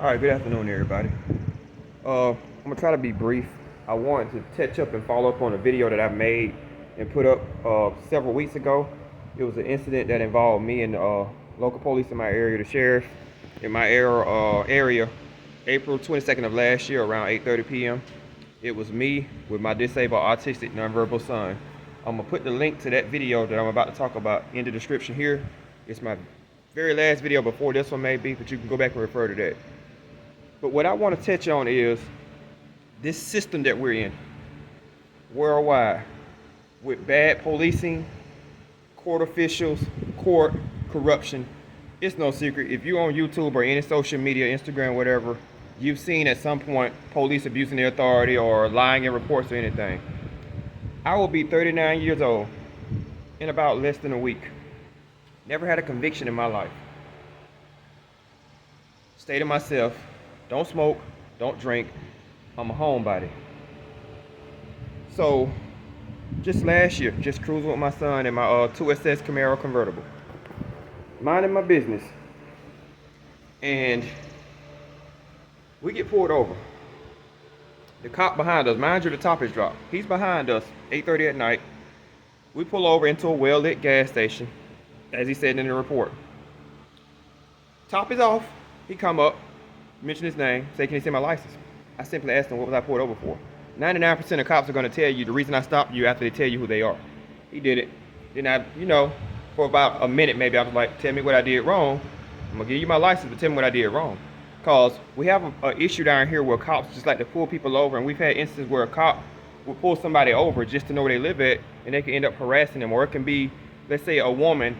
Alright, good afternoon everybody. I'm gonna try to be brief. I wanted to touch up and follow up on a video that I made and put up several weeks ago. It was an incident that involved me and local police in my area, the sheriff in my area, April 22nd of last year around 8:30 p.m. It was me with my disabled autistic nonverbal son. I'm gonna put the link to that video that I'm about to talk about in the description here. It's my very last video before this one maybe, but you can go back and refer to that. But what I want to touch on is this system that we're in worldwide with bad policing, court officials, court corruption. It's no secret. If you're on YouTube or any social media, Instagram, whatever, you've seen at some point police abusing their authority or lying in reports or anything. I will be 39 years old in about less than a week. Never had a conviction in my life. Stay to myself. Don't smoke, don't drink. I'm a homebody. So, just last year, just cruising with my son in my 2SS Camaro convertible. Minding my business. And we get pulled over. The cop behind us, mind you, the top is dropped. He's behind us, 8:30 at night. We pull over into a well-lit gas station, as he said in the report. Top is off. He come up, mention his name, say, can you see my license? I simply asked him, what was I pulled over for? 99% of cops are going to tell you the reason I stopped you after they tell you who they are. He did it. Then I, for about a minute maybe, I was like, tell me what I did wrong. I'm going to give you my license, but tell me what I did wrong. Because we have an issue down here where cops just like to pull people over, and we've had instances where a cop will pull somebody over just to know where they live at, and they can end up harassing them. Or it can be, let's say, a woman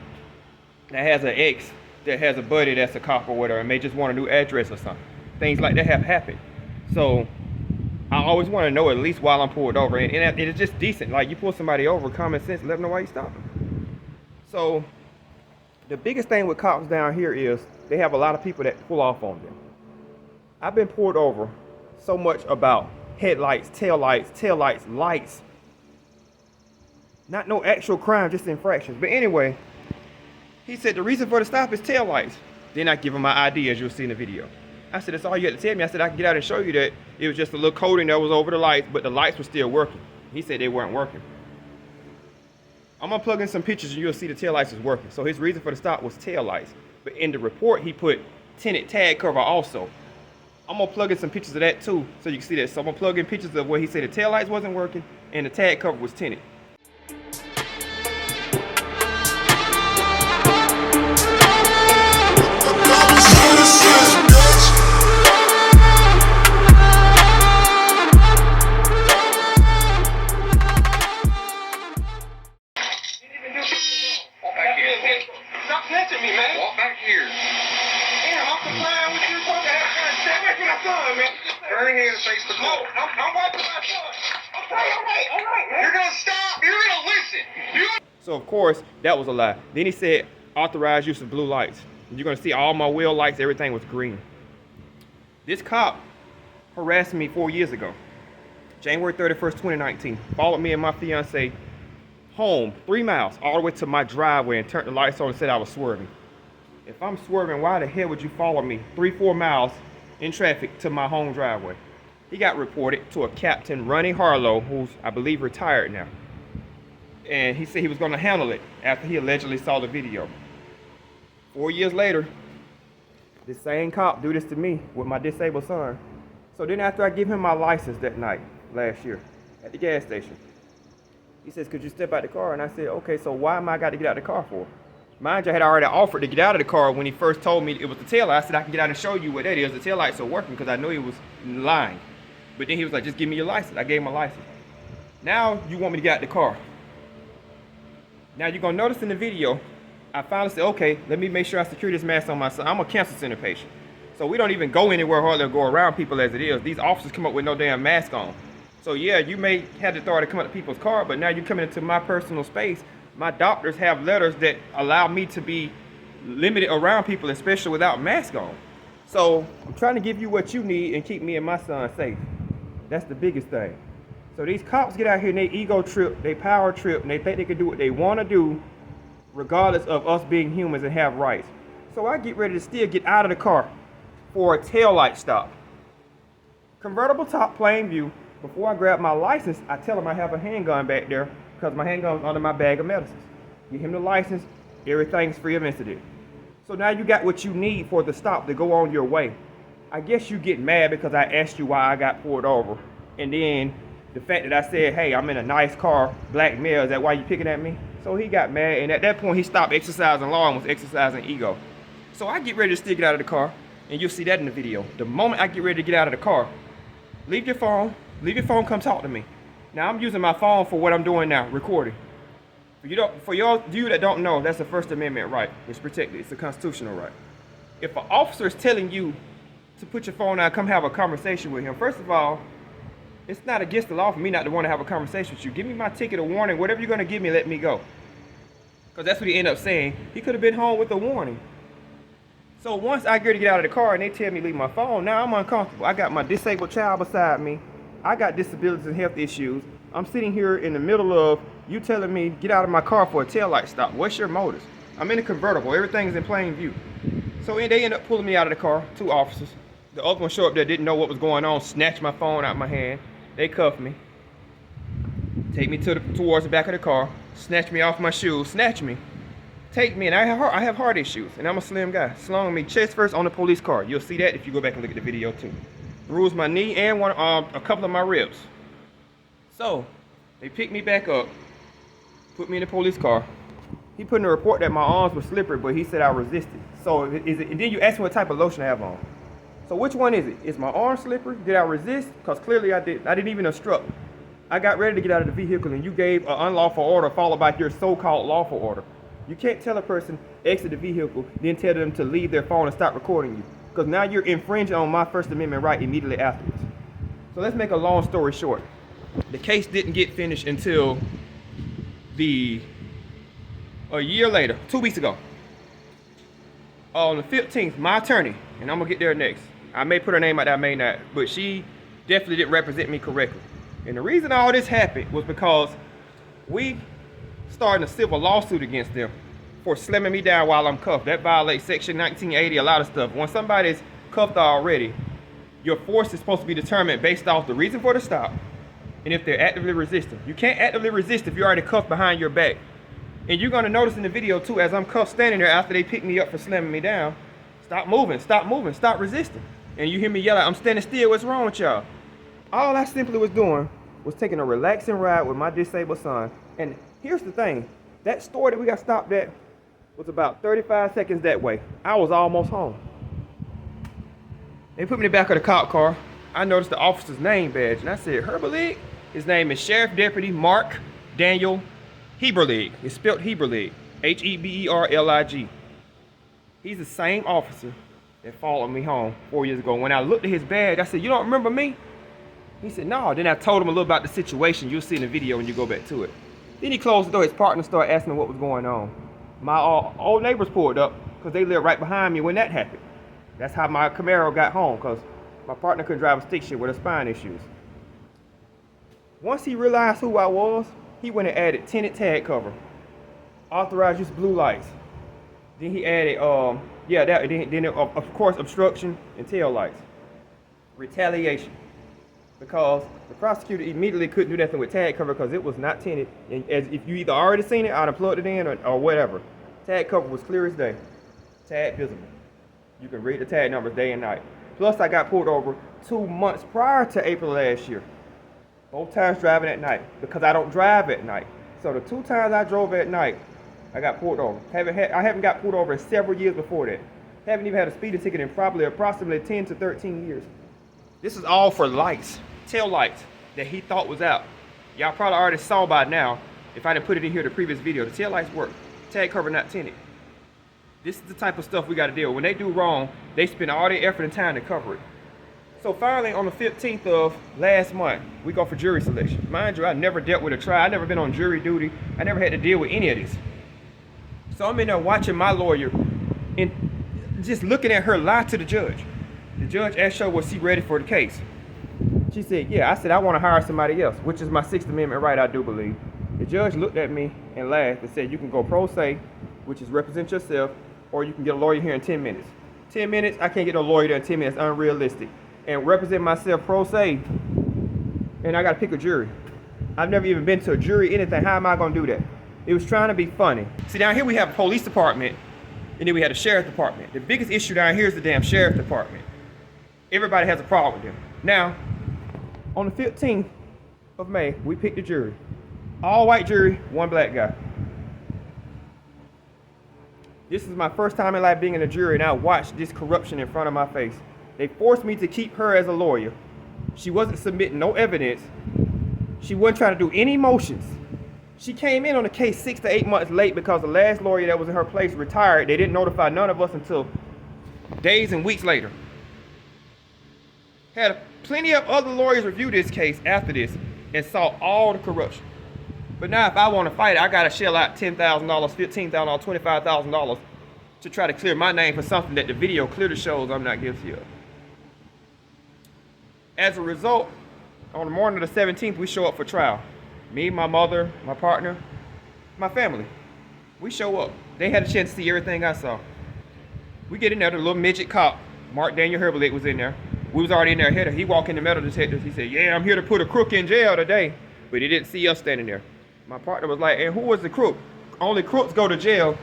that has an ex that has a buddy that's a cop or whatever, and may just want a new address or something. Things like that have happened. So I always want to know, at least while I'm pulled over, and it's just decent. Like, you pull somebody over, common sense, let them know why you stopped them. So the biggest thing with cops down here is they have a lot of people that pull off on them. I've been pulled over so much about headlights, taillights, lights. Not no actual crime, just infractions. But anyway, he said the reason for the stop is taillights. Then I give him my ID, as you'll see in the video. I said, that's all you had to tell me. I said, I can get out and show you that it was just a little coating that was over the lights, but the lights were still working. He said they weren't working. I'm gonna plug in some pictures and you'll see the taillights is working. So his reason for the stop was taillights. But in the report, he put tinted tag cover also. I'm gonna plug in some pictures of that too, so you can see that. So I'm gonna plug in pictures of where he said the taillights wasn't working and the tag cover was tinted. Stop catching me, man. Walk back here. Damn, I'm complying with you. Stay away from my son, man. Turn here and face the door. No, I'm wiping my son. Okay, all right, man. You're gonna stop. You're gonna listen. So of course, that was a lie. Then he said, authorized use of blue lights. You're gonna see all my wheel lights, everything was green. This cop harassed me 4 years ago. January 31st, 2019. Followed me and my fiance home 3 miles all the way to my driveway and turned the lights on and said I was swerving. If I'm swerving, why the hell would you follow me 3-4 miles in traffic to my home driveway? He got reported to a Captain Ronnie Harlow, who's I believe retired now. And he said he was going to handle it after he allegedly saw the video. 4 years later, this same cop do this to me with my disabled son. So then after I give him my license that night last year at the gas station, he says, could you step out the car? And I said, okay, so why am I got to get out the car for? Mind you, I had already offered to get out of the car when he first told me it was the taillight. I said, I can get out and show you what that is. The taillights are working, because I knew he was lying. But then he was like, just give me your license. I gave him my license. Now you want me to get out the car. Now you're going to notice in the video, I finally said, okay, let me make sure I secure this mask on my son. I'm a cancer center patient. So we don't even go anywhere hardly or go around people as it is. These officers come up with no damn mask on. So yeah, you may have the authority to come up to people's car, but now you're coming into my personal space. My doctors have letters that allow me to be limited around people, especially without mask on. So I'm trying to give you what you need and keep me and my son safe. That's the biggest thing. So these cops get out here and they ego trip, they power trip, and they think they can do what they want to do regardless of us being humans and have rights. So I get ready to still get out of the car for a taillight stop. Convertible top, plain view. Before I grab my license, I tell him I have a handgun back there because my handgun's under my bag of medicines. Get him the license, everything's free of incident. So now you got what you need for the stop to go on your way. I guess you get mad because I asked you why I got pulled over. And then the fact that I said, hey, I'm in a nice car, black male, is that why you picking at me? So he got mad, and at that point he stopped exercising law and was exercising ego. So I get ready to still get out of the car, and you'll see that in the video. The moment I get ready to get out of the car, leave your phone, come talk to me. Now I'm using my phone for what I'm doing now, recording. For y'all you that don't know, that's a First Amendment right. It's protected, it's a constitutional right. If an officer is telling you to put your phone down, come have a conversation with him, first of all, it's not against the law for me not to want to have a conversation with you. Give me my ticket, a warning, whatever you're going to give me, let me go. Because that's what he ended up saying. He could have been home with a warning. So once I get out of the car and they tell me to leave my phone, now I'm uncomfortable. I got my disabled child beside me. I got disabilities and health issues. I'm sitting here in the middle of you telling me get out of my car for a taillight stop. What's your motives? I'm in a convertible. Everything's in plain view. So they end up pulling me out of the car, 2 officers. The other one showed up there, didn't know what was going on, snatched my phone out of my hand. They cuffed me, take me towards the back of the car, snatch me off my shoes, snatch me, take me, and I have heart issues, and I'm a slim guy, slung me chest first on the police car. You'll see that if you go back and look at the video too. Bruised my knee and a couple of my ribs. So they picked me back up, put me in the police car. He put in a report that my arms were slippery, but he said I resisted. So and then you ask me what type of lotion I have on. So which one is it? Is my arm slippery? Did I resist? Because clearly I did. I didn't even obstruct. I got ready to get out of the vehicle and you gave an unlawful order followed by your so-called lawful order. You can't tell a person exit the vehicle, then tell them to leave their phone and stop recording you. Because now you're infringing on my First Amendment right immediately afterwards. So let's make a long story short. The case didn't get finished until a year later, 2 weeks ago. On the 15th, my attorney, and I'm gonna get there next. I may put her name out there, I may not, but she definitely didn't represent me correctly. And the reason all this happened was because we started a civil lawsuit against them for slamming me down while I'm cuffed. That violates Section 1980, a lot of stuff. When somebody's cuffed already, your force is supposed to be determined based off the reason for the stop and if they're actively resisting. You can't actively resist if you're already cuffed behind your back. And you're gonna notice in the video too, as I'm cuffed standing there after they pick me up for slamming me down, stop moving, stop resisting. And you hear me yell out, I'm standing still, what's wrong with y'all? All I simply was doing was taking a relaxing ride with my disabled son. And here's the thing, that store that we got stopped at was about 35 seconds that way. I was almost home. They put me in the back of the cop car. I noticed the officer's name badge and I said, Herberlig? His name is Sheriff Deputy Mark Daniel Heberlig. It's spelled Heberlig, Heberlig. He's the same officer that followed me home 4 years ago. When I looked at his badge, I said, you don't remember me? He said, no. Then I told him a little about the situation. You'll see in the video when you go back to it. Then he closed the door. His partner started asking him what was going on. My old neighbors pulled up because they lived right behind me when that happened. That's how my Camaro got home, because my partner couldn't drive a stick shift with her spine issues. Once he realized who I was, he went and added tinted tag cover, authorized use of blue lights. Then he added, of course, obstruction and tail lights. Retaliation. Because the prosecutor immediately couldn't do nothing with tag cover because it was not tinted. And as if you either already seen it, I'd have plugged it in or whatever. Tag cover was clear as day. Tag visible. You can read the tag numbers day and night. Plus, I got pulled over 2 months prior to April last year. Both times driving at night because I don't drive at night. So the 2 times I drove at night, I got pulled over. I haven't got pulled over in several years before that. Haven't even had a speeding ticket in approximately 10 to 13 years. This is all for lights, tail lights that he thought was out. Y'all probably already saw by now, if I didn't put it in here the previous video, the tail lights work. Tag cover not tinted. This is the type of stuff we got to deal with. When they do wrong, they spend all their effort and time to cover it. So finally, on the 15th of last month, we go for jury selection. Mind you, I never dealt with a trial. I never been on jury duty. I never had to deal with any of this. So I'm in there watching my lawyer and just looking at her lie to the judge. The judge asked her, was she ready for the case? She said, yeah. I said, I want to hire somebody else, which is my 6th Amendment right, I do believe. The judge looked at me and laughed and said, you can go pro se, which is represent yourself, or you can get a lawyer here in 10 minutes. 10 minutes, I can't get no lawyer there in 10 minutes. Unrealistic. And represent myself pro se, and I got to pick a jury. I've never even been to a jury, anything. How am I going to do that? It was trying to be funny. See, down here we have a police department, and then we had a sheriff department. The biggest issue down here is the damn sheriff department. Everybody has a problem with them. Now, on the 15th of May, we picked a jury. All white jury, one black guy. This is my first time in life being in a jury, and I watched this corruption in front of my face. They forced me to keep her as a lawyer. She wasn't submitting no evidence. She wasn't trying to do any motions. She came in on the case 6 to 8 months late because the last lawyer that was in her place retired. They didn't notify none of us until days and weeks later. Had plenty of other lawyers review this case after this and saw all the corruption. But now if I want to fight it, I got to shell out $10,000, $15,000, $25,000 to try to clear my name for something that the video clearly shows I'm not guilty of. As a result, on the morning of the 17th, we show up for trial. Me, my mother, my partner, my family. We show up. They had a chance to see everything I saw. We get in there, the little midget cop, Mark Daniel Herbelit, was in there. We was already in there ahead of him. He walked in the metal detectors. He said, yeah, I'm here to put a crook in jail today. But he didn't see us standing there. My partner was like, and who was the crook? Only crooks go to jail.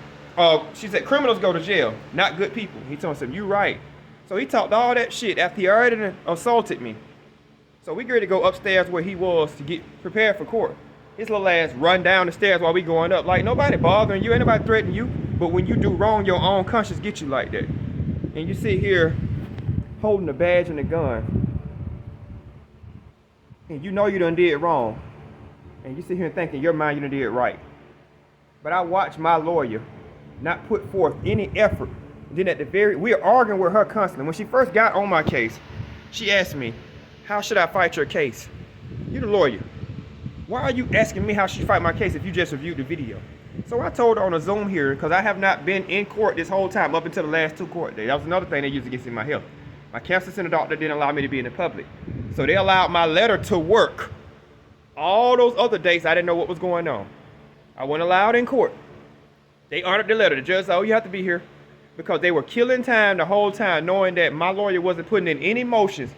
She said, criminals go to jail, not good people. He told him, you right. So he talked all that shit after he already assaulted me. So we ready to go upstairs where he was to get prepared for court. His little ass run down the stairs while we going up. Like, nobody bothering you, ain't nobody threatening you. But when you do wrong, your own conscience gets you like that. And you sit here holding the badge and the gun. And you know you done did wrong. And you sit here and think in your mind you done did right. But I watched my lawyer not put forth any effort. Then we were arguing with her constantly. When she first got on my case, she asked me, how should I fight your case? You're the lawyer. Why are you asking me how she fight my case if you just reviewed the video? So I told her on a Zoom hearing, because I have not been in court this whole time up until the last 2 court days. That was another thing they used against my health. My cancer center doctor didn't allow me to be in the public. So they allowed my letter to work. All those other dates, I didn't know what was going on. I wasn't allowed in court. They honored the letter. The judge said, oh, you have to be here. Because they were killing time the whole time, knowing that my lawyer wasn't putting in any motions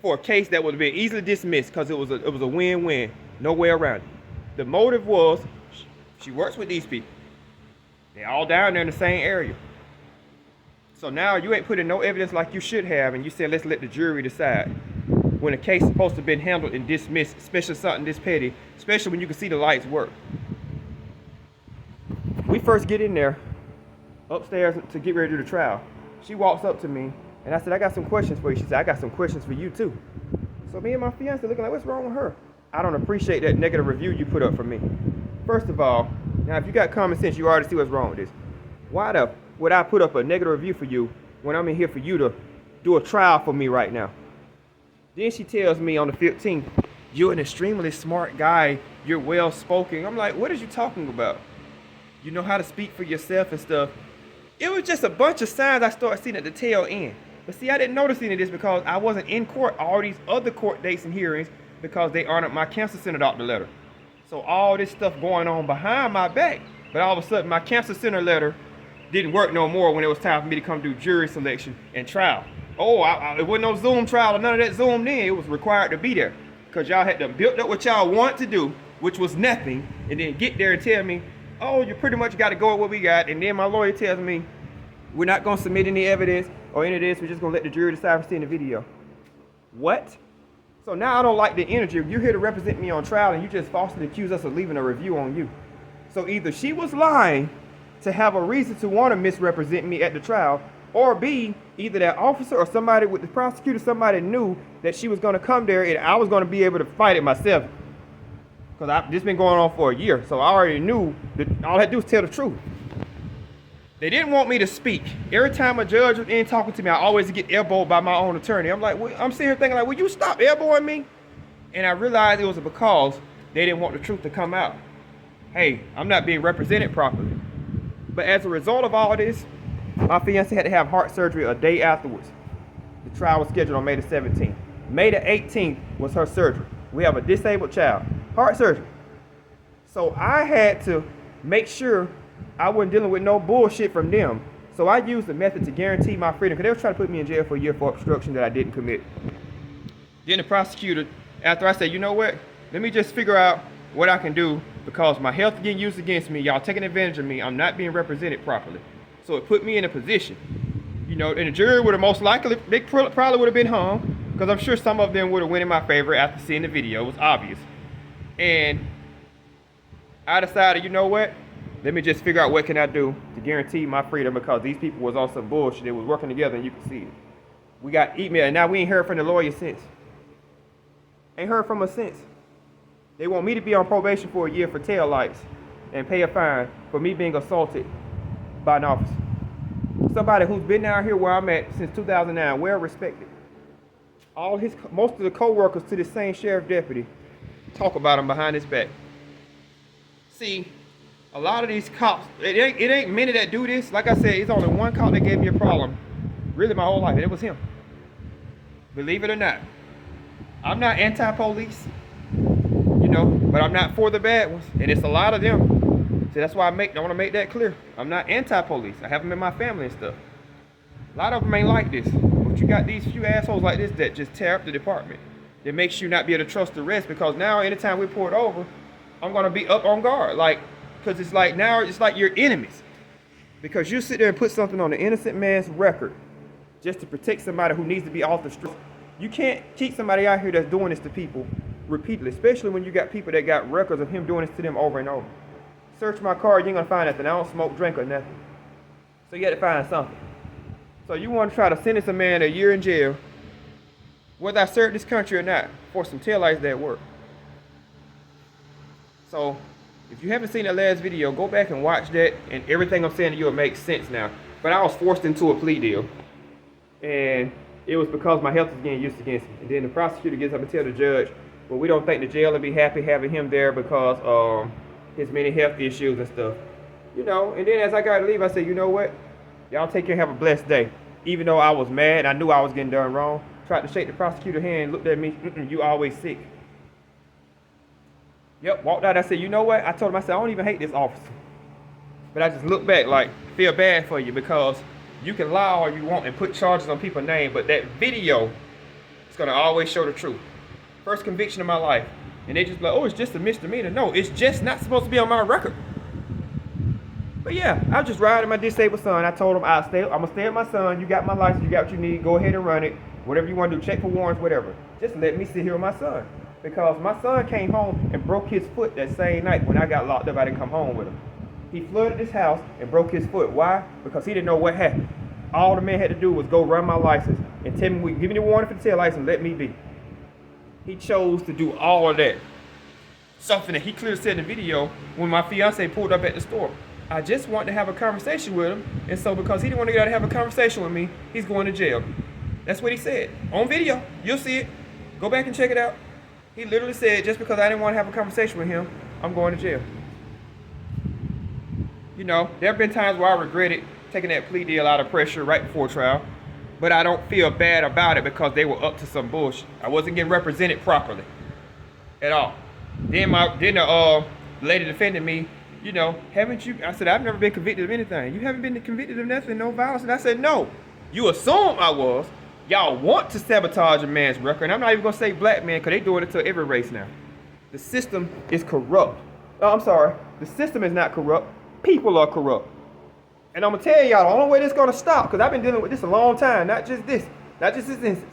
for a case that would have been easily dismissed because it was a win-win, no way around it. The motive was, she works with these people. They're all down there in the same area. So now you ain't putting no evidence like you should have, and you said, let's let the jury decide. When a case is supposed to have been handled and dismissed, especially something this petty, especially when you can see the lights work. We first get in there, upstairs to get ready to do the trial. She walks up to me, and I said, I got some questions for you. She said, I got some questions for you too. So me and my fiance looking like, what's wrong with her? I don't appreciate that negative review you put up for me. First of all, now if you got common sense, you already see what's wrong with this. Why the would I put up a negative review for you when I'm in here for you to do a trial for me right now? Then she tells me on the 15th, you're an extremely smart guy, you're well spoken. I'm like, what are you talking about? You know how to speak for yourself and stuff. It was just a bunch of signs I started seeing at the tail end. But see, I didn't notice any of this because I wasn't in court all these other court dates and hearings because they honored my cancer center doctor letter. So all this stuff going on behind my back. But all of a sudden, my cancer center letter didn't work no more when it was time for me to come do jury selection and trial. Oh, it wasn't no Zoom trial or none of that Zoom then. It was required to be there because y'all had to build up what y'all want to do, which was nothing, and then get there and tell me, oh, you pretty much got to go with what we got. And then my lawyer tells me, we're not going to submit any evidence or any of this. We're just going to let the jury decide for seeing the video. What? So now I don't like the energy. You're here to represent me on trial and you just falsely accuse us of leaving a review on you. So either she was lying to have a reason to want to misrepresent me at the trial, or B, either that officer or somebody with the prosecutor, somebody knew that she was going to come there and I was going to be able to fight it myself. Because this been going on for a year, so I already knew that all I had to do was tell the truth. They didn't want me to speak. Every time a judge was in talking to me, I always get elbowed by my own attorney. I'm like, I'm sitting here thinking like, will you stop elbowing me? And I realized it was because they didn't want the truth to come out. Hey, I'm not being represented properly. But as a result of all this, my fiance had to have heart surgery a day afterwards. The trial was scheduled on May the 17th. May the 18th was her surgery. We have a disabled child. Heart surgery. So I had to make sure I wasn't dealing with no bullshit from them. So I used the method to guarantee my freedom, because they were trying to put me in jail for a year for obstruction that I didn't commit. Then the prosecutor, after I said, you know what, let me just figure out what I can do, because my health getting used against me, y'all taking advantage of me, I'm not being represented properly. So it put me in a position, you know, and the jury would have most likely, they probably would have been hung, because I'm sure some of them would have went in my favor after seeing the video. It was obvious. And I decided, you know what, let me just figure out what can I do to guarantee my freedom, because these people was on some bullshit. They was working together, and you can see it. We got email, and now we ain't heard from the lawyer since. Ain't heard from us since. They want me to be on probation for a year for taillights and pay a fine for me being assaulted by an officer. Somebody who's been down here where I'm at since 2009, well respected. Most of the co-workers to this same sheriff deputy talk about him behind his back. See, a lot of these cops, it ain't many that do this. Like I said, it's only one cop that gave me a problem really my whole life, and it was him. Believe it or not. I'm not anti-police, you know, but I'm not for the bad ones, and it's a lot of them. So that's why I want to make that clear. I'm not anti-police. I have them in my family and stuff. A lot of them ain't like this, but you got these few assholes like this that just tear up the department. That makes you not be able to trust the rest, because now anytime we pour it over, I'm gonna be up on guard, like, because it's like now it's like you're enemies, because you sit there and put something on an innocent man's record just to protect somebody who needs to be off the street. You can't keep somebody out here that's doing this to people repeatedly, especially when you got people that got records of him doing this to them over and over. Search my car, you ain't gonna find nothing. I don't smoke, drink, or nothing. So you got to find something. So you want to try to sentence a man a year in jail, whether I serve this country or not, for some taillights that work. So if you haven't seen that last video, go back and watch that, and everything I'm saying to you will make sense now. But I was forced into a plea deal, and it was because my health was getting used against me. And then the prosecutor gets up and tell the judge, well, we don't think the jail will be happy having him there because his many health issues and stuff. You know, and then as I got to leave, I said, you know what? Y'all take care and have a blessed day. Even though I was mad, I knew I was getting done wrong. Tried to shake the prosecutor's hand, looked at me, you always sick. Yep, walked out, I said, you know what? I told him, I said, I don't even hate this officer. But I just look back like, feel bad for you, because you can lie all you want and put charges on people's name, but that video is gonna always show the truth. First conviction of my life. And they just like, oh, it's just a misdemeanor. No, it's just not supposed to be on my record. But yeah, I was just riding my disabled son. I told him, I'm gonna stay with my son. You got my license, you got what you need, go ahead and run it. Whatever you want to do, check for warrants, whatever. Just let me sit here with my son. Because my son came home and broke his foot that same night when I got locked up. I didn't come home with him. He flooded his house and broke his foot. Why? Because he didn't know what happened. All the man had to do was go run my license and tell me, give me the warning for the tail license and let me be. He chose to do all of that. Something that he clearly said in the video when my fiance pulled up at the store. I just wanted to have a conversation with him, and so because he didn't want to get out and have a conversation with me, he's going to jail. That's what he said. On video. You'll see it. Go back and check it out. He literally said, just because I didn't want to have a conversation with him, I'm going to jail. You know, there have been times where I regretted taking that plea deal out of pressure right before trial, but I don't feel bad about it because they were up to some bullshit. I wasn't getting represented properly at all. Then the lady defending me, you know, haven't you? I said, I've never been convicted of anything. You haven't been convicted of nothing, no violence? And I said, no. You assume I was. Y'all want to sabotage a man's record. And I'm not even going to say black man, because they're doing it to every race now. The system is corrupt. Oh, I'm sorry. The system is not corrupt. People are corrupt. And I'm going to tell y'all, the only way this is going to stop, because I've been dealing with this a long time, not just this instance.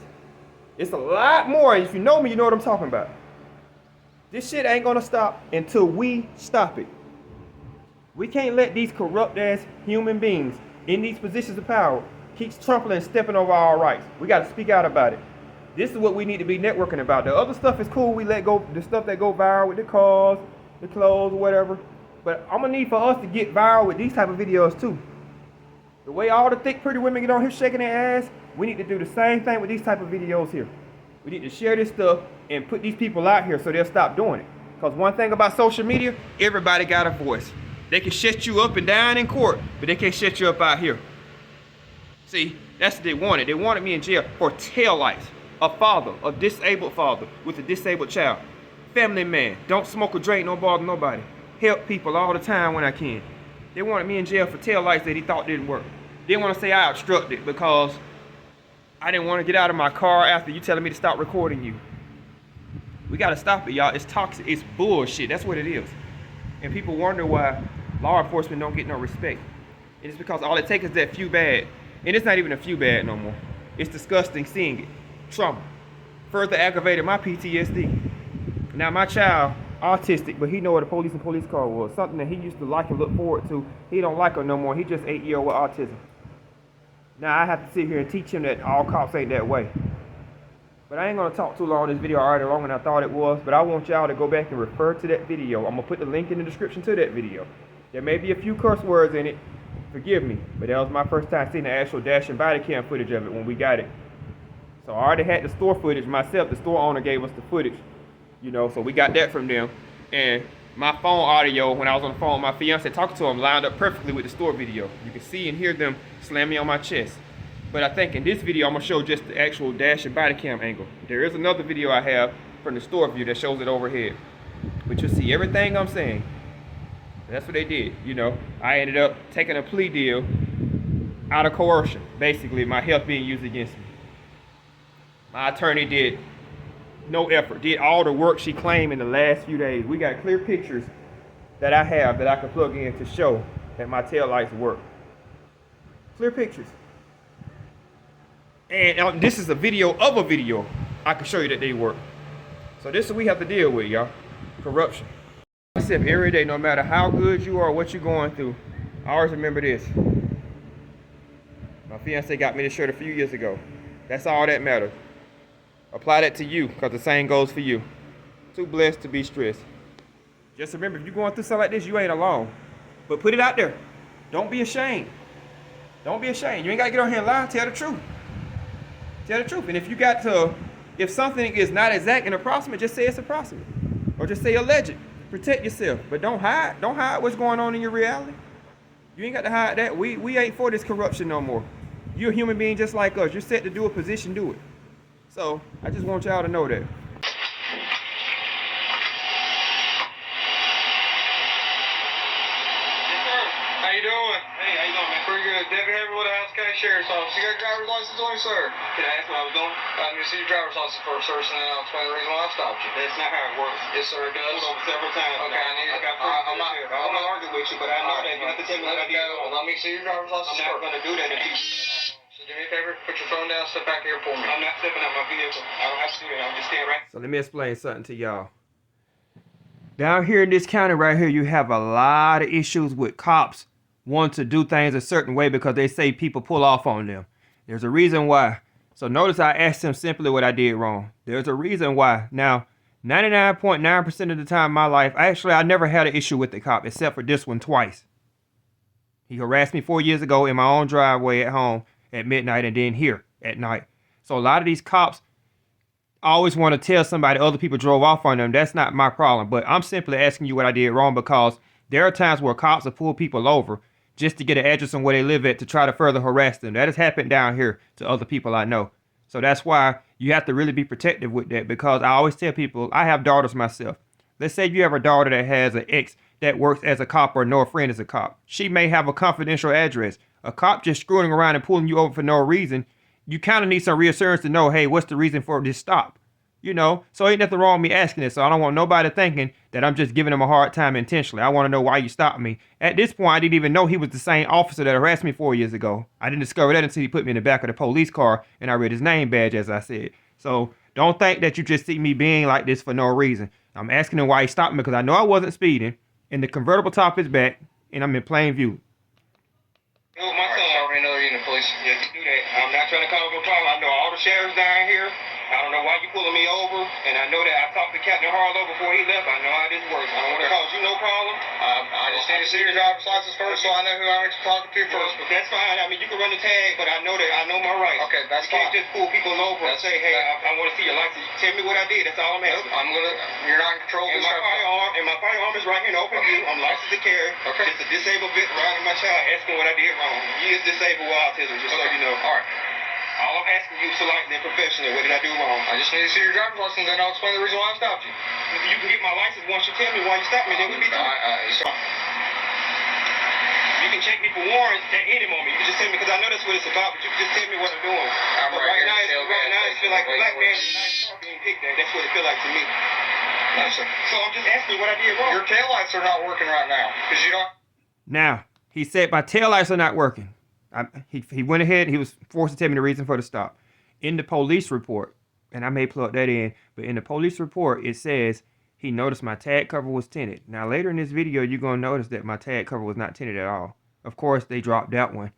It's a lot more. If you know me, you know what I'm talking about. This shit ain't going to stop until we stop it. We can't let these corrupt-ass human beings in these positions of power keep trampling and stepping over our rights. We got to speak out about it. This is what we need to be networking about. The other stuff is cool. We let go, the stuff that go viral with the cars, the clothes, whatever. But I'm going to need for us to get viral with these type of videos too. The way all the thick, pretty women get on here shaking their ass, we need to do the same thing with these type of videos here. We need to share this stuff and put these people out here so they'll stop doing it. Because one thing about social media, everybody got a voice. They can shut you up and down in court, but they can't shut you up out here. See, that's what they wanted. They wanted me in jail for taillights. A father, a disabled father with a disabled child. Family man, don't smoke or drink, don't bother nobody. Help people all the time when I can. They wanted me in jail for taillights that he thought didn't work. Didn't want to say I obstructed because I didn't want to get out of my car after you telling me to stop recording you. We gotta stop it, y'all. It's toxic. It's bullshit. That's what it is. And people wonder why law enforcement don't get no respect. And it's because all it takes is that few bad. And it's not even a few bad no more. It's disgusting seeing it. Trauma. Further aggravated my PTSD. Now my child, autistic, but he know what a police and police car was. Something that he used to like and look forward to. He don't like her no more. He just 8-year-old with autism. Now I have to sit here and teach him that all cops ain't that way. But I ain't gonna talk too long. This video already longer than I thought it was. But I want y'all to go back and refer to that video. I'm gonna put the link in the description to that video. There may be a few curse words in it. Forgive me, but that was my first time seeing the actual dash and body cam footage of it when we got it. So I already had the store footage myself. The store owner gave us the footage, you know, so we got that from them. And my phone audio, when I was on the phone with my fiance talking to him, lined up perfectly with the store video. You can see and hear them slam me on my chest. But I think in this video, I'm gonna show just the actual dash and body cam angle. There is another video I have from the store view that shows it overhead. But you'll see everything I'm saying. That's what they did, you know. I ended up taking a plea deal out of coercion. Basically, my health being used against me. My attorney did no effort, did all the work she claimed in the last few days. We got clear pictures that I have that I can plug in to show that my taillights work. Clear pictures. And this is a video of a video. I can show you that they work. So this is what we have to deal with, y'all. Corruption. Myself every day, no matter how good you are or what you're going through, I always remember this. My fiance got me this shirt a few years ago. That's all that matters. Apply that to you, because the same goes for you. Too blessed to be stressed. Just remember, if you're going through something like this, you ain't alone. But put it out there. Don't be ashamed. Don't be ashamed. You ain't got to get on here and lie. Tell the truth. Tell the truth. And if something is not exact and approximate, just say it's approximate. Or just say alleged. Protect yourself, but don't hide. Don't hide what's going on in your reality. You ain't got to hide that. We ain't for this corruption no more. You're a human being just like us. You're set to do a position, do it. So I just want y'all to know that. How you doing? Hey, how you doing, man? Pretty good. Deputy Haver with the House County Sheriff's Office. You got a driver's license on you, sir? Can I ask what I was doing? I need to see your driver's license first, sir, and then I'll explain the reason why I stopped you. That's not how it works. Yes, sir, it does. Pulled over several times. Okay, I'm not arguing with you, but I know that you have to tell me what I did. Let me see your driver's license first. I'm not going to do that if you... So do me a favor, put your phone down, step back here for me. I'm not stepping out my vehicle. I don't have to do that. I'm just standing right... So let me explain something to y'all. Down here in this county right here, you have a lot of issues with cops want to do things a certain way because they say people pull off on them. There's a reason why. So notice I asked him simply what I did wrong. There's a reason why. Now, 99.9% of the time in my life, I never had an issue with the cop except for this one twice. He harassed me 4 years ago in my own driveway at home at midnight and then here at night. So a lot of these cops always want to tell somebody other people drove off on them. That's not my problem. But I'm simply asking you what I did wrong because there are times where cops will pull people over just to get an address on where they live at to try to further harass them. That has happened down here to other people I know. So that's why you have to really be protective with that, because I always tell people, I have daughters myself. Let's say you have a daughter that has an ex that works as a cop or know a friend as a cop. She may have a confidential address. A cop just screwing around and pulling you over for no reason. You kind of need some reassurance to know, hey, what's the reason for this stop? You know, so ain't nothing wrong with me asking this. So I don't want nobody thinking that I'm just giving them a hard time intentionally. I want to know why you stopped me. At this point, I didn't even know he was the same officer that harassed me 4 years ago. I didn't discover that until he put me in the back of the police car and I read his name badge, as I said. So don't think that you just see me being like this for no reason. I'm asking him why he stopped me because I know I wasn't speeding. And the convertible top is back and I'm in plain view. My son already know you're in the police. Yes, you do that. I'm not trying to cause no problem. I know all the sheriffs down here. I don't know why you pulling me over, and I know that I talked to Captain Harlow before he left. I know how this works. I don't want to cause you no problem. I just need to see your driver's license first, so I know who I'm talking to first. But that's fine. I mean, you can run the tag, but I know my rights. Okay, that's fine. You can't just pull people over and say, hey, I want to see your license. Tell me what I did. That's all I'm asking. You're not in control of this. My firearm is right here in open view. I'm licensed to carry. Okay. It's a disabled vet riding my child, asking what I did wrong. He is disabled with autism, just so you know. All right. All I'm asking you is politely and professionally, what did I do wrong? I just need to see your driver's license, and I'll explain the reason why I stopped you. You can get my license once you tell me why you stopped me, then we'll be done. You can check me for warrants at any moment. You can just tell me, because I know that's what it's about, but you can just tell me what I'm doing. But right now, it feel like a black man in a nice car being picked at. That's what it feel like to me. Listen. So I'm just asking you what I did wrong. Your taillights are not working right now, because you don't. Now, he said my taillights are not working. He went ahead, he was forced to tell me the reason for the stop. In the police report, and I may plug that in, but in the police report, it says he noticed my tag cover was tinted. Now, later in this video, you're going to notice that my tag cover was not tinted at all. Of course, they dropped that one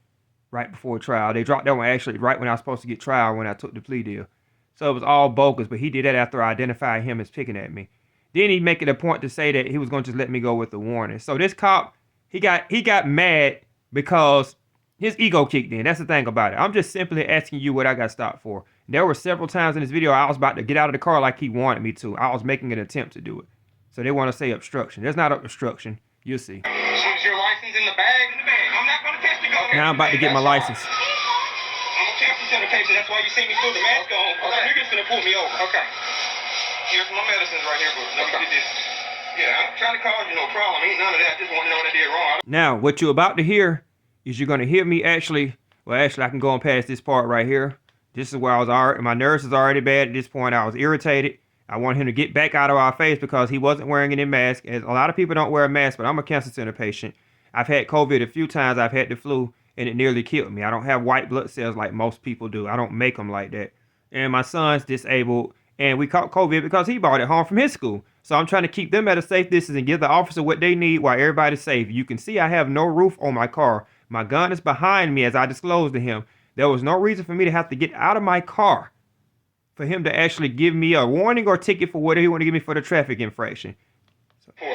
right before trial. They dropped that one actually right when I was supposed to get trial when I took the plea deal. So it was all bogus, but he did that after I identified him as picking at me. Then he make it a point to say that he was going to just let me go with the warning. So this cop, he got mad because his ego kicked in. That's the thing about it. I'm just simply asking you what I got stopped for. There were several times in this video I was about to get out of the car like he wanted me to. I was making an attempt to do it. So they want to say obstruction. There's not obstruction. You'll see. Is your license in the bag? I'm not going to test the gun. Now I'm about to get my license. I'm a cancer center patient. That's why you see me through the mask on. Okay. You're just going to pull me over. Okay. Here's my medicines right here, but let me get this. Yeah, I'm trying to cause you no problem. Ain't none of that. I just want to know what I did wrong. Now, what you're about to hear is you're going to hear me actually, I can go on past this part right here. This is where I was already, my nerves is already bad at this point. I was irritated. I want him to get back out of our face because he wasn't wearing any mask. As a lot of people don't wear a mask, but I'm a cancer center patient. I've had COVID a few times. I've had the flu, and it nearly killed me. I don't have white blood cells like most people do. I don't make them like that. And my son's disabled, and we caught COVID because he brought it home from his school. So I'm trying to keep them at a safe distance and give the officer what they need while everybody's safe. You can see I have no roof on my car. My gun is behind me as I disclosed to him. There was no reason for me to have to get out of my car for him to actually give me a warning or ticket for whatever he wanted to give me for the traffic infraction. So. I'm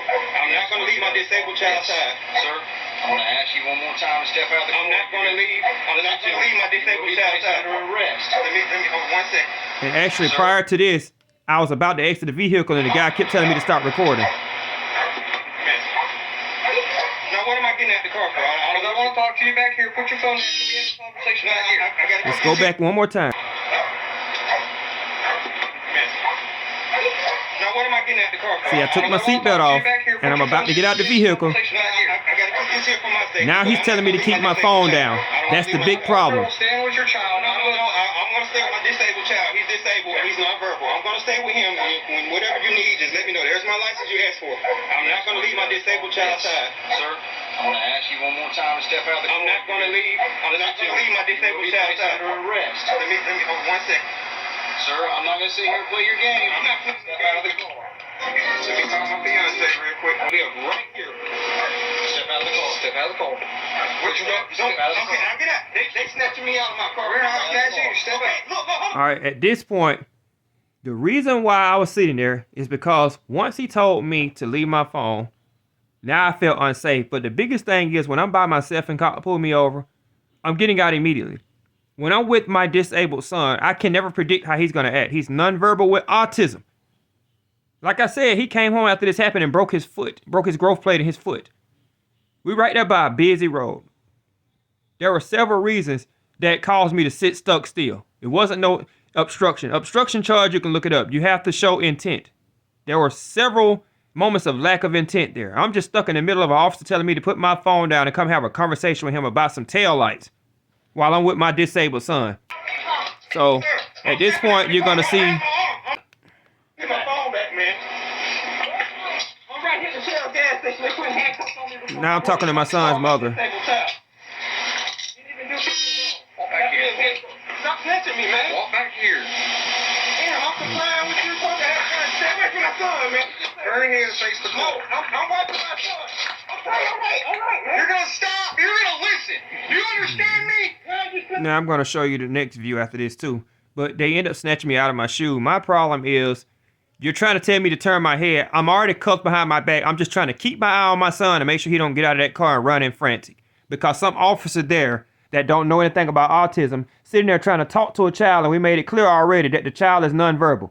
not going to leave my disabled child side, sir. I'm going to ask you one more time to step out of the car. I'm not going to leave my disabled child side. Under arrest. Let me hold 1 second. And actually, prior to this, I was about to exit the vehicle and the guy kept telling me to stop recording. Now, what am I getting out the car for? I want to talk to you back here. Put your phone next to me in the conversation right here. Let's go back one more time. Now, what am I getting at the car for? See, I took my seatbelt off, and I'm about to get out the vehicle. Now he's telling me to keep my phone down. That's the big problem. Staying with your child. I'm going to stay with my disabled child. He's disabled, and he's nonverbal. I'm going to stay with him. When whatever you need, just let me know. There's my license you asked for. I'm not going to leave my disabled child's side. Sir, I'm going to ask you one more time to step out of the car. I'm not going to leave my disabled child's side. Under arrest. Let me hold 1 second. Sir, I'm not going to sit here and play your game. I'm not putting step out of the car. Let me call my fiance real quick. I live right here. Step out of the car. Step out of the car. What you got? Step out of the car. Okay, now get out. They snatching me out of my car. We're not snatching you. Step out. Look. All right, at this point, the reason why I was sitting there is because once he told me to leave my phone, now I felt unsafe. But the biggest thing is when I'm by myself and cop pull me over, I'm getting out immediately. When I'm with my disabled son, I can never predict how he's going to act. He's nonverbal with autism. Like I said, he came home after this happened and broke his growth plate in his foot. We right there by a busy road. There were several reasons that caused me to sit stuck still. It wasn't no obstruction. Obstruction charge, you can look it up. You have to show intent. There were several moments of lack of intent there. I'm just stuck in the middle of an officer telling me to put my phone down and come have a conversation with him about some taillights while I'm with my disabled son. So at this point, you're going to see. Get my phone back, man. I'm right here at the Shell gas station. They put handcuffs on me before. Now I'm talking to my son's mother. Walk back here. Stop snatching me, man. Walk back here. Damn, I'm complying with you. Stay away from my son, man. Turn here and face the court. I'm wiping my son. Okay, all right, man. You're going to stop. You're going to listen. You understand me? Now I'm going to show you the next view after this too. But they end up snatching me out of my shoe. My problem is, you're trying to tell me to turn my head. I'm already cuffed behind my back. I'm just trying to keep my eye on my son and make sure he don't get out of that car and run in frantic. Because some officer there that don't know anything about autism sitting there trying to talk to a child, and we made it clear already that the child is nonverbal.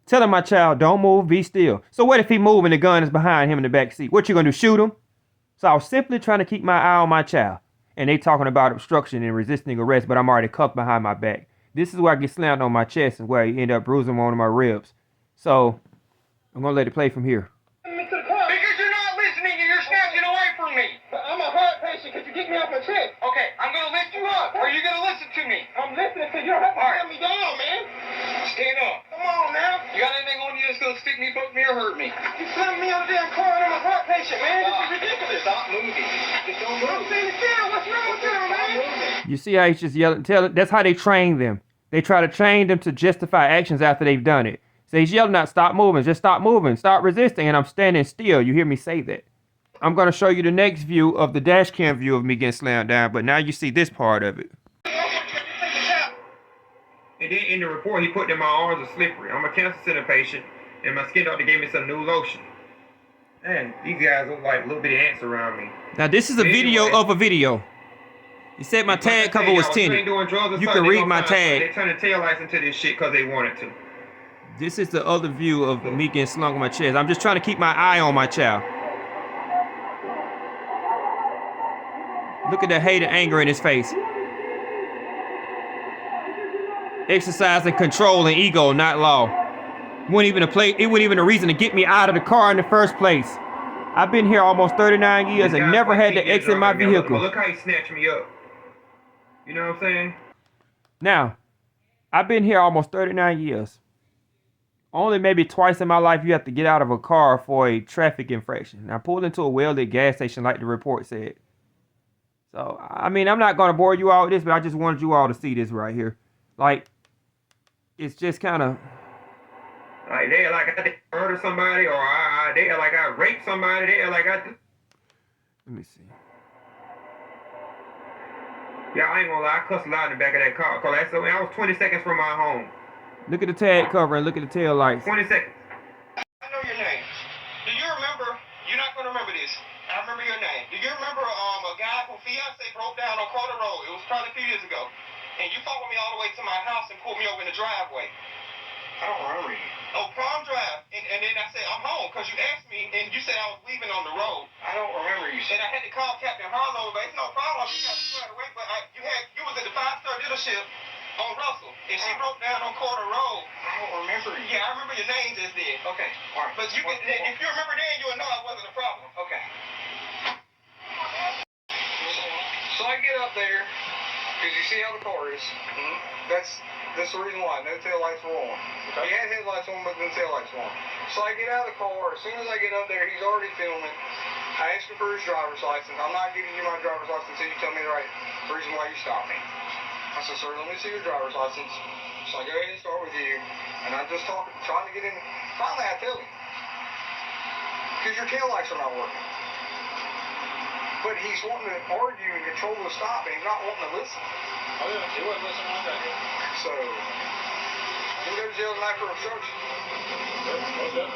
Telling my child, don't move, be still. So what if he move and the gun is behind him in the back seat? What you gonna do, shoot him? So I was simply trying to keep my eye on my child. And they talking about obstruction and resisting arrest, but I'm already cuffed behind my back. This is where I get slammed on my chest and where I end up bruising one of my ribs. So I'm gonna let it play from here. Because you're not listening and you're snatching away from me. I'm a heart patient. Could you to get me off my chest. Okay, I'm gonna lift you up. Are you gonna listen to me? I'm listening to you. You don't have to hold me down, man. Stand up. Come on now. You got anything on you that's gonna stick me, poke me, or hurt me? You slammed me on the damn car and I'm a heart patient, man. This is ridiculous. Stop moving. Just don't move. I'm saying down. What's wrong with you, man? You see how he's just yelling? That's how they train them. They try to train them to justify actions after they've done it. So he's yelling out, stop moving, just stop moving, stop resisting, and I'm standing still. You hear me say that. I'm going to show you the next view of the dash cam view of me getting slammed down, but now you see this part of it. And then in the report, he put that my arms are slippery. I'm a cancer center patient, and my skin doctor gave me some new lotion. Man, these guys look like little bitty ants around me. Now, this is a video of a video. He said my tag cover was tinted. You can read my tag. They turn the taillights into this shit because they wanted to. This is the other view of me getting slung on my chest. I'm just trying to keep my eye on my child. Look at the hate and anger in his face. Exercising control and ego, not law. It wasn't even a reason to get me out of the car in the first place. I've been here almost 39 years and never had to exit my vehicle. Look how he snatched me up. You know what I'm saying? Now, I've been here almost 39 years. Only maybe twice in my life you have to get out of a car for a traffic infraction. I pulled into a well-lit gas station like the report said. So, I mean, I'm not going to bore you all with this, but I just wanted you all to see this right here. Like, it's just kind of... Like, they like I murdered somebody, or they like I raped somebody, they like I... Let me see. Yeah, I ain't gonna lie, I cussed a lot in the back of that car. Cause I was 20 seconds from my home. Look at the tag cover and look at the tail lights. 20 seconds. I know your name. Do you remember? You're not gonna remember this. I remember your name. Do you remember a guy whose fiance broke down on Carter Road? It was probably a few years ago. And you followed me all the way to my house and pulled me over in the driveway. I don't remember you. Oh, Palm Drive. And then I said, I'm home, because you asked me, and you said I was leaving on the road. I don't remember you. And I had to call Captain Harlow, but it's no problem. You got to square away, but you was at the 5-star dealership on Russell, and she broke down on Carter Road. I don't remember you. Yeah, I remember your name just then. Okay, all right. But if you remember then, you would know I wasn't a problem. Okay. So I get up there, because you see how the car is. Mm-hmm. That's the reason why. No taillights were on. Okay. He had headlights on, but no taillights were on. So I get out of the car. As soon as I get up there, he's already filming. I asked him for his driver's license. I'm not giving you my driver's license until you tell me the right reason why you stopped me. I said, sir, let me see your driver's license. So I go ahead and start with you. And I'm just trying to get in. Finally, I tell him. Because your taillights are not working. But he's wanting to argue and control the stop, and he's not wanting to listen. Oh, yeah, he wasn't listening one second. So, you can go to jail tonight for obstruction. What's that?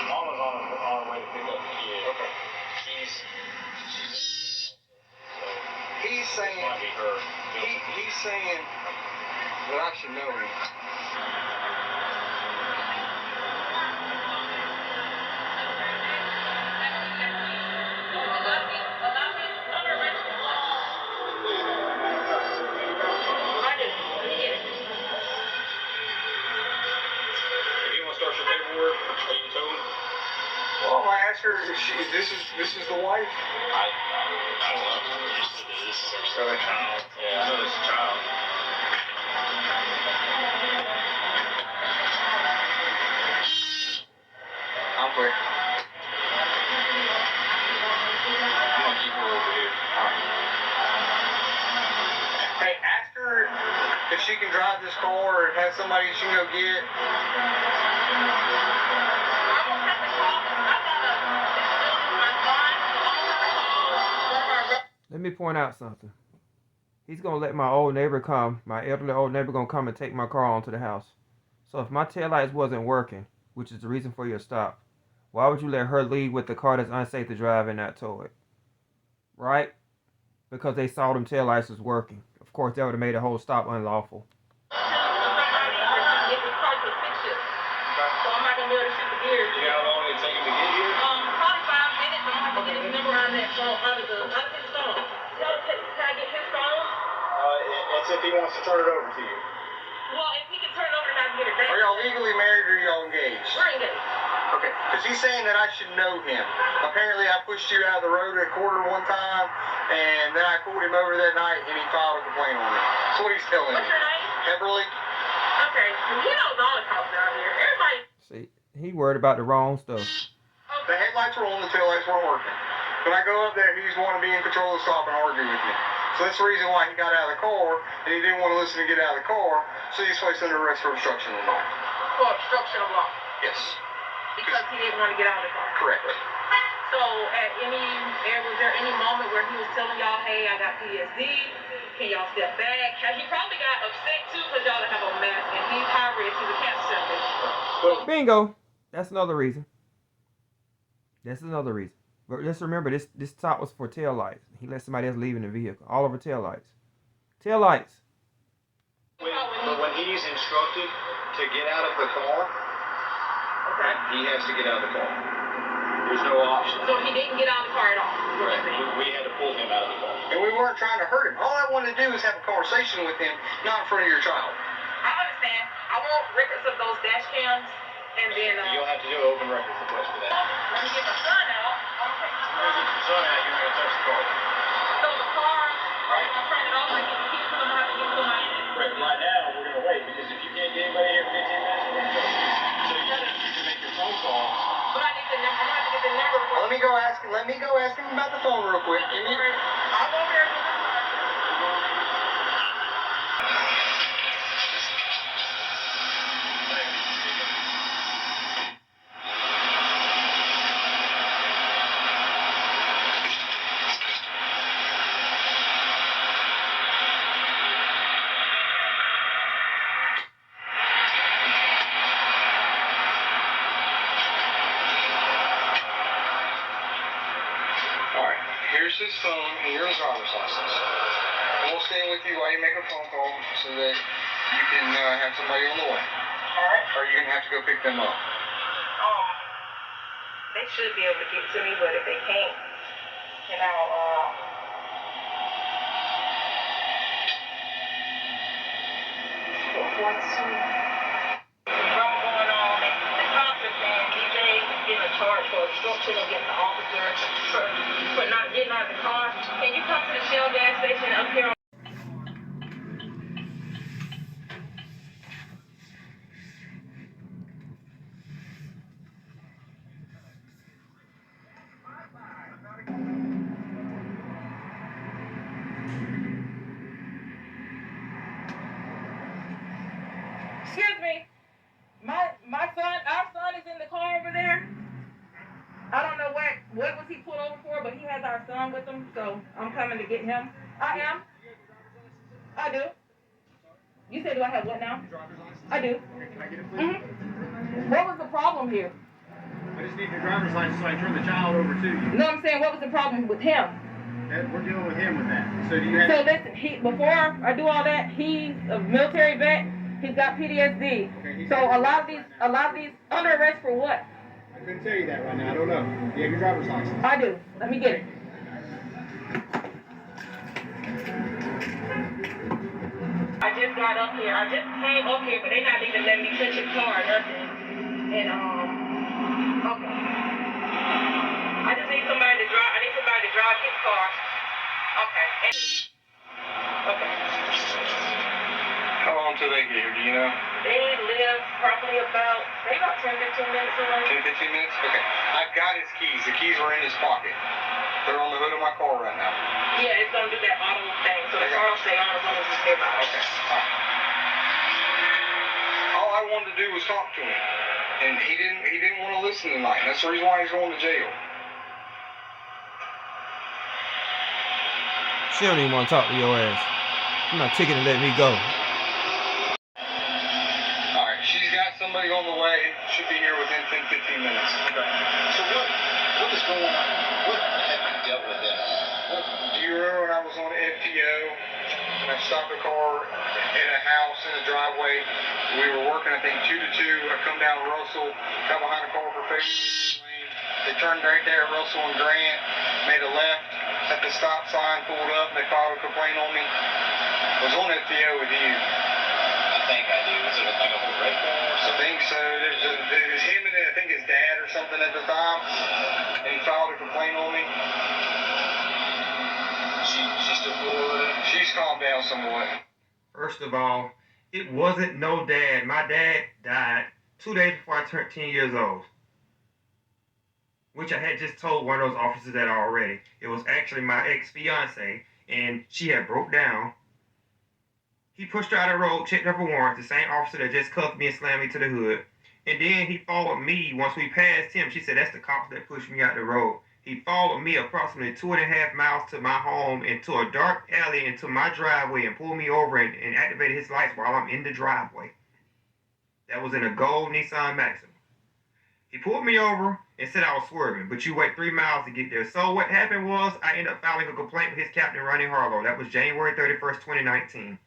Mama's on her way to pick up the kid. Okay. He's saying, might be her. He's saying that I should know him. Well, I asked her if this is the wife. I don't know. This is her child. Yeah, I know this is a child. I'm clear. I'm gonna keep her over here. Hey, ask her if she can drive this car or have somebody she can go get. Let me point out something. He's going to let my old neighbor come. My elderly old neighbor going to come and take my car onto the house. So if my taillights wasn't working, which is the reason for your stop, why would you let her leave with the car that's unsafe to drive and not tow it? Right? Because they saw them taillights was working. Of course, that would have made the whole stop unlawful. That's if he wants to turn it over to you. Well, if he can turn it over, then I can get it back. Are y'all legally married or are y'all engaged? We're engaged. Okay, because he's saying that I should know him. Apparently, I pushed you out of the road at a quarter one time, and then I pulled him over that night, and he filed a complaint on me. That's what he's telling me. What's your name? Beverly. Okay, he knows all the cops down here. Everybody. See, he worried about the wrong stuff. The headlights were on, the taillights weren't working. When I go up there, he's wanting to be in control of the stop and argue with me. So that's the reason why he got out of the car, and he didn't want to listen to get out of the car, so he's placed under arrest for obstruction of law. For obstruction of law. Yes. Because he didn't want to get out of the car. Correct. So was there any moment where he was telling y'all, hey, I got PTSD, can y'all step back? He probably got upset too because y'all don't have a mask, and he's high risk, he's a cancer patient. Bingo. That's another reason. That's another reason. But just remember, this stop was for tail lights. He let somebody else leave in the vehicle. All over tail lights. Tail lights. But when he's instructed to get out of the car, okay, he has to get out of the car. There's no option. So he didn't get out of the car at all. Right. We had to pull him out of the car. And we weren't trying to hurt him. All I wanted to do was have a conversation with him, not in front of your child. I understand. I want records of those dash cams, and then You'll have to do an open record request for that. let me get my son out. I'm gonna take my You're going to get your son out, you're not going to touch the car. So the car, I'm gonna turn it off and get the keys, because I'm gonna have to get somebody in. Right now, we're going to wait, because if you can't get anybody here for 15 minutes, we're going to go. So you can make your phone call. But I need the number. I'm gonna have to get the number. Well, let me go ask him about the phone real quick. Give me. I'll go there. Here's his phone and your driver's license. And we'll stand with you while you make a phone call so that you can have somebody on the way. Alright. Or you're going to have to go pick them up. They should be able to get to me, but if they can't, then I'll, what's I'm going on. The cops are saying DJ is getting charged for obstruction against the officer for not getting out of the car. Can you come to the Shell gas station up here on Excuse me. Our son is in the car over there. I don't know what was he pulled over for, but he has our son with him, so I'm coming to get him. I am. I do. You said, do I have what now? I do. Can I get it, please? Mm-hmm. What was the problem here? I just need your driver's license so I can turn the child over to you. No, I'm saying, what was the problem with him? We're dealing with him with that. So do you have? So listen, before I do all that, he's a military vet. He's got PTSD. Okay, So a lot of these under arrest for what? I couldn't tell you that right now. I don't know. Do you have your driver's license? I do. Let me get it. I just got up here. I just came up here, but they're not even letting me touch your car or nothing. And okay. I just need somebody to drive. I need somebody to drive his car. Okay. Okay. How long till they get here, do you know? They live probably about 10, 15 minutes away. 10, 15 minutes? Okay. I've got his keys. The keys were in his pocket. They're on the hood of my car right now. Yeah, it's gonna do that auto thing, so the Okay. car will stay on as long as it's nearby. Okay. All I wanted to do was talk to him. And he didn't want to listen tonight. That's the reason why he's going to jail. She don't even want to talk to your ass. I'm not taking to let me go. Alright, she's got somebody on the way. Should be here within 10, 15 minutes. Okay. So what is going on? What have you dealt with then? Do you remember when I was on FTO and I stopped the car in a house in a driveway? We were working, I think, 2 to 2. I come down Russell, got behind a car for failure lane. They turned right there at Russell and Grant, made a left at the stop sign, pulled up, and they filed a complaint on me. I was on FTO with you. I think I do. Is it like a whole red bull or I something? think so. There's him and I think his dad or something at the time. And he filed a complaint on me. She still cool with it? She's calmed down somewhat. First of all, it wasn't no dad. My dad died 2 days before I turned 10 years old. Which I had just told one of those officers that already. It was actually my ex-fiance, and she had broke down. He pushed her out of the road, checked her for warrants, the same officer that just cuffed me and slammed me to the hood. And then he followed me. Once we passed him, she said, that's the cops that pushed me out the road. He followed me approximately 2.5 miles to my home, into a dark alley, into my driveway, and pulled me over and activated his lights while I'm in the driveway. That was in a gold Nissan Maxima. He pulled me over and said I was swerving, but you wait 3 miles to get there. So what happened was I ended up filing a complaint with his captain, Ronnie Harlow. That was January 31st, 2019.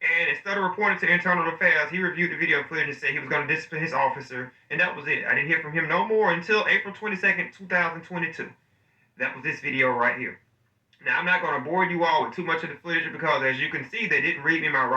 And instead of reporting to Internal Affairs, he reviewed the video footage and said he was going to discipline his officer, and that was it. I didn't hear from him no more until April 22nd, 2022. That was this video right here. Now, I'm not going to bore you all with too much of the footage because, as you can see, they didn't read me my rights.